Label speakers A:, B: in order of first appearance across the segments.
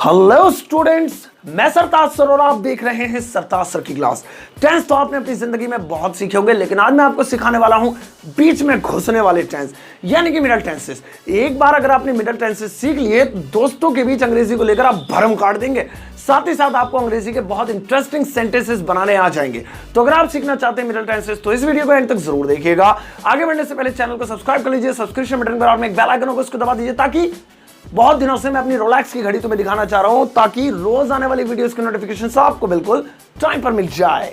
A: Hello students, मैं सरताज sir और आप देख रहे हैं सरताज सर की क्लास। टेंस तो आपने अपनी जिंदगी में बहुत सीखे होंगे, लेकिन आज मैं आपको सिखाने वाला हूं बीच में घुसने वाले टेंस, यानी कि मिडल टेंसेस। एक बार अगर आपने मिडल टेंसेस सीख लिए, दोस्तों के बीच अंग्रेजी को लेकर आप भरम काट देंगे। साथ ही साथ आपको अंग्रेजी के बहुत इंटरेस्टिंग सेंटेंसेस बनाने आ जाएंगे। तो अगर आप सीखना चाहते हैं मिडल टेंसेस तो इस वीडियो को एंड तक जरूर देखिएगा। आगे बढ़ने से पहले चैनल को सब्सक्राइब कर लीजिए, सब्सक्रिप्शन बटन पर और में एक बेल आइकन होगा उसको दबा दीजिए, ताकि बहुत दिनों से मैं अपनी रोलेक्स की घड़ी तुम्हें दिखाना चाह रहा हूं, ताकि रोज आने वाली वीडियोस की नोटिफिकेशन आपको बिल्कुल टाइम पर मिल जाए।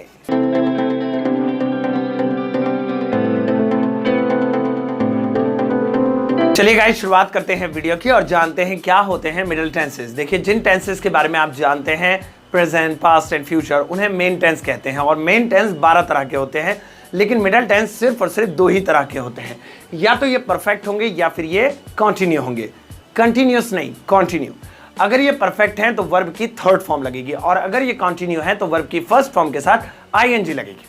A: चलिए गाइस, शुरुआत करते हैं वीडियो की और जानते हैं क्या होते हैं मिडल टेंसेस। देखिए, जिन टेंसेस के बारे में आप जानते हैं, प्रेजेंट, पास्ट एंड फ्यूचर, उन्हें मेन टेंस कहते हैं। और मेन टेंस 12 तरह के होते हैं, लेकिन मिडल टेंस सिर्फ और सिर्फ 2 ही तरह के होते हैं। या तो ये परफेक्ट होंगे या फिर ये कंटिन्यू होंगे। कंटिन्यूअस नहीं, कंटिन्यू। अगर ये परफेक्ट है तो वर्ब की थर्ड फॉर्म लगेगी, और अगर ये कंटिन्यू है तो वर्ब की फर्स्ट फॉर्म के साथ आईएनजी लगेगी।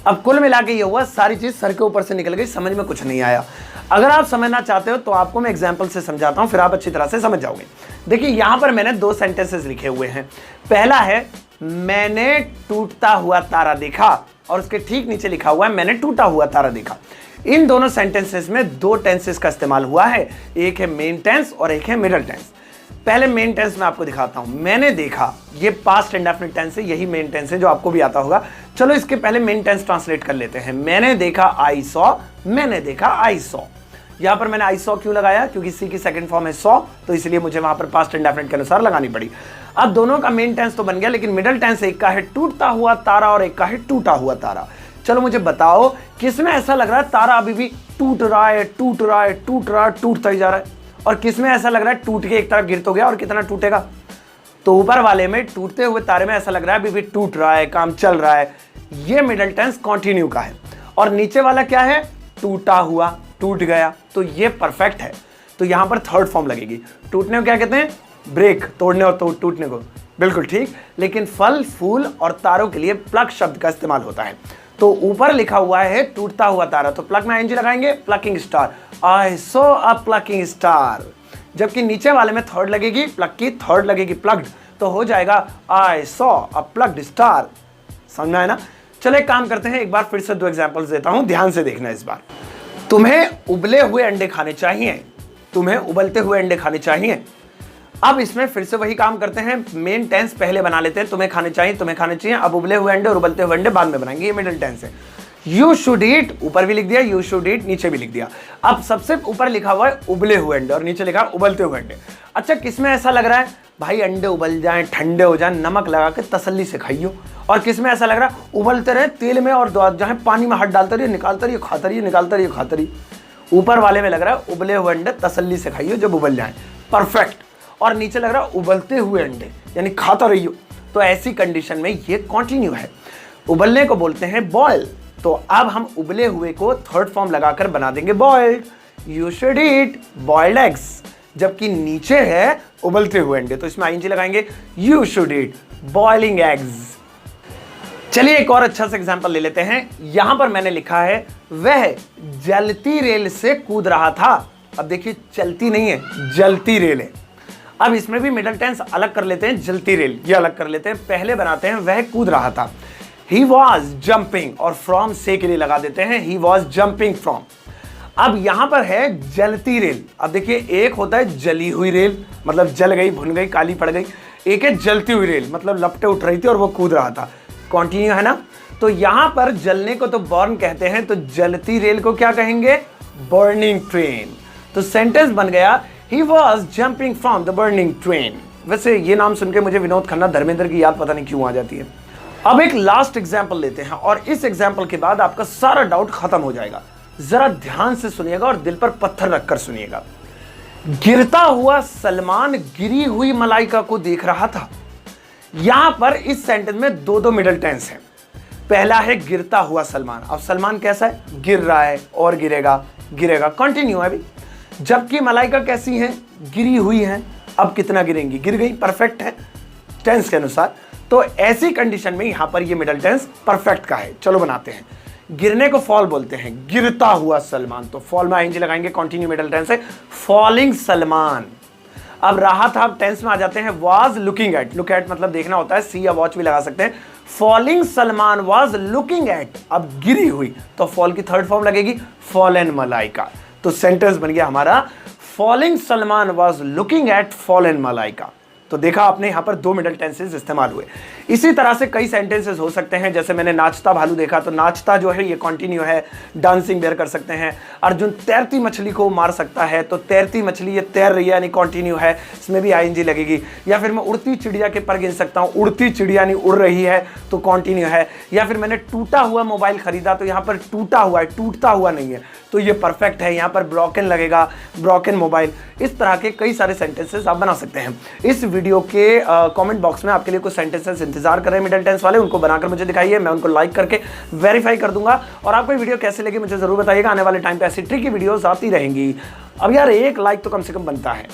A: अब कुल मिला के ये हुआ, सारी चीज सर के ऊपर से निकल गई, समझ में कुछ नहीं आया। अगर आप समझना चाहते हो तो आपको मैं एग्जांपल से समझाता हूं, फिर आप अच्छी तरह से समझ जाओगे। देखिए, यहां पर मैंने 2 सेंटेंसेस लिखे हुए हैं। पहला है मैंने टूटता हुआ तारा देखा, और उसके ठीक नीचे लिखा हुआ है मैंने टूटा हुआ तारा देखा। इन दोनों सेंटेंसेस में 2 टेंसेस का इस्तेमाल हुआ है, एक है मेन टेंस और एक है मिडल टेंस। पहले मेन टेंस में आपको दिखाता हूं। मैंने देखा, ये पास्ट इंडेफिनिट टेंस है, यही मेन टेंस है जो आपको भी आता होगा। चलो इसके पहले मेन टेंस ट्रांसलेट कर लेते हैं। मैंने देखा आई सॉ, मैंने देखा आई सॉ। यहां पर मैंने आई सॉ क्यों लगाया? क्योंकि सी की सेकंड फॉर्म है सॉ, तो इसलिए मुझे वहां पर पास्ट इंडेफिनिट के अनुसार लगानी पड़ी। अब दोनों का मेन टेंस तो बन गया, लेकिन मिडल टेंस एक का है टूटता हुआ तारा और एक का है टूटा हुआ तारा। चलो मुझे बताओ, किसमें ऐसा लग रहा है तारा अभी भी टूट रहा है, टूट रहा है, टूट रहा है, टूटता ही जा रहा है, और किसमें ऐसा लग रहा है टूट के एक तरफ गिर तो गया और कितना टूटेगा? तो ऊपर वाले में, टूटते हुए तारे में ऐसा लग रहा है अभी भी टूट रहा है, काम चल रहा है। ये मिडल टेंस कंटिन्यू का है। और नीचे वाला क्या है? टूटा हुआ, टूट गया, तो ये परफेक्ट है। तो यहां पर थर्ड फॉर्म लगेगी। टूटने को क्या कहते हैं? ब्रेक, तोड़ने और टूटने को। बिल्कुल ठीक। लेकिन फल, फूल और तारों के लिए प्लग शब्द का इस्तेमाल होता है। तो ऊपर लिखा हुआ है टूटता हुआ तारा, तो प्लग में आईएनजी लगाएंगे, प्लकिंग स्टार। आई सॉ अ प्लकिंग स्टार। जबकि नीचे वाले में थर्ड लगेगी, प्लग की थर्ड लगेगी, प्लग्ड, तो हो जाएगा I saw a plugged star. समझ में आया ना? चलो एक काम करते हैं, एक बार फिर से 2 एग्जांपल्स देता हूं, ध्यान से देखना इस बार। तुम्हें उबले हुए अंडे खाने चाहिए, तुम्हें उबलते हुए अंडे खाने चाहिए। अब इसमें फिर से वही काम करते हैं, मेन टेंस पहले बना लेते हैं, तुम्हें खाने चाहिए, तुम्हें खाने चाहिए। अब उबले हुए अंडे और उबलते हुए अंडे बाद में बनाएंगे, ये मिडिल टेंस है। यू शुड ईट, ऊपर भी लिख दिया, यू शुड ईट नीचे भी लिख दिया। अब सबसे ऊपर लिखा हुआ है उबले हुए अंडे और नीचे लिखा है उबलते हुए अंडे। अच्छा, किसमें ऐसा लग रहा है भाई अंडे उबल जाएं, ठंडे हो जाएं, नमक लगा के तसल्ली से खाइयो। और किसमें ऐसा लग रहा है उबलते रहे तेल में और जहां पानी में हाथ डालते रहिए, निकालते रहिए, खाते रहिए, निकालते रहिए, खाते रहिए। ऊपर वाले में लग रहा है उबले हुए अंडे तसल्ली से खाइयो जब उबल जाए, परफेक्ट। और नीचे लग रहा है उबलते हुए अंडे, यानी खाता रहियो। तो ऐसी कंडीशन में ये कंटिन्यू है। उबलने को बोलते हैं बॉयल। तो अब हम उबले हुए को थर्ड फॉर्म लगाकर बना देंगे boiled. You should eat boiled eggs. जबकि नीचे है उबलते हुए अंडे, तो इसमें आईएनजी लगाएंगे, you should eat boiling eggs. चलिए एक और अच्छा सा एग्जांपल ले लेते हैं। यहां पर मैंने लिखा है वह जलती रेल से कूद रहा था। अब देखिए, चलती नहीं है, जलती रेल है। अब इसमें भी मिडल टेंस अलग कर लेते हैं, जलती रेल ये अलग कर लेते हैं। पहले बनाते हैं वह कूद रहा था, ही वॉज जंपिंग, और फ्रॉम से के लिए लगा देते हैं ही वॉज जंपिंग फ्रॉम। अब यहां पर है जलती रेल। अब देखिए, एक होता है जली हुई रेल, मतलब जल गई, भुन गई, काली पड़ गई। एक है जलती हुई रेल, मतलब लपटे उठ रही थी और वो कूद रहा था। कंटिन्यू है ना? तो यहां पर जलने को तो बर्न कहते हैं, तो जलती रेल को क्या कहेंगे? Burning train. तो सेंटेंस बन गया He was jumping from the burning train। वैसे ये नाम सुनकर मुझे विनोद खन्ना, धर्मेंद्र की याद पता नहीं क्यों आ जाती है। अब एक लास्ट एग्जाम्पल लेते हैं, और इस एग्जाम्पल के बाद आपका सारा डाउट खत्म हो जाएगा। जरा ध्यान से सुनिएगा और दिल पर पत्थर रखकर सुनिएगा। गिरता हुआ सलमान गिरी हुई मलाइका को देख रहा था। यहां पर इस सेंटेंस में 2 मिडल टेंस हैं। पहला है गिरता हुआ सलमान। अब सलमान कैसा है? गिर रहा है और गिरेगा, गिरेगा, कंटिन्यू है अभी। जबकि मलाइका कैसी है? गिरी हुई है। अब कितना गिरेंगी? गिर गई, परफेक्ट है टेंस के अनुसार। तो ऐसी कंडीशन में यहां पर ये मिडल टेंस परफेक्ट का है। चलो बनाते हैं। गिरने को फॉल बोलते हैं, गिरता हुआ सलमान, तो फॉल में आईएनजी लगाएंगे, कंटिन्यू मिडल टेंस है, फॉलिंग सलमान। अब रहा था, अब टेंस में आ जाते हैं, was looking at. Look at मतलब देखना होता है, सी या वॉच भी लगा सकते हैं। Falling Salman was looking at, अब गिरी हुई तो फॉल की थर्ड फॉर्म लगेगी फॉलन मलाइका। तो सेंटेंस बन गया हमारा falling Salman was looking at fallen Malaika. तो देखा आपने यहां पर 2 मिडल टेंसेस इस्तेमाल हुए। इसी तरह से कई सेंटेंसेस हो सकते हैं, जैसे मैंने नाचता भालू देखा, तो नाचता जो है ये कंटिन्यू है, डांसिंग बेयर कर सकते हैं। अर्जुन तैरती मछली को मार सकता है, तो तैरती मछली ये तैर रही है यानी कंटिन्यू है, इसमें भी आईएनजी लगेगी। या फिर मैं उड़ती चिड़िया के पर गिन सकता हूं, उड़ती चिड़िया नहीं उड़ रही है तो कंटिन्यू है। या फिर मैंने टूटा हुआ मोबाइल खरीदा, तो यहाँ पर टूटा हुआ है, टूटता हुआ नहीं है, तो ये परफेक्ट है, यहाँ पर ब्रोकन लगेगा, ब्रोकन मोबाइल। इस तरह के कई सारे सेंटेंसेस आप बना सकते हैं। इस वीडियो के कमेंट बॉक्स में आपके लिए कुछ सेंटेंसेस इंतजार कर रहे हैं मिडिल टेंस वाले, उनको बनाकर मुझे दिखाइए, मैं उनको लाइक करके वेरीफाई कर दूंगा। और आपको ये वीडियो कैसे लगी मुझे जरूर बताइएगा, आने वाले टाइम पे ऐसी ट्रिकी वीडियोस आती रहेंगी। अब यार एक लाइक तो कम से कम बनता है।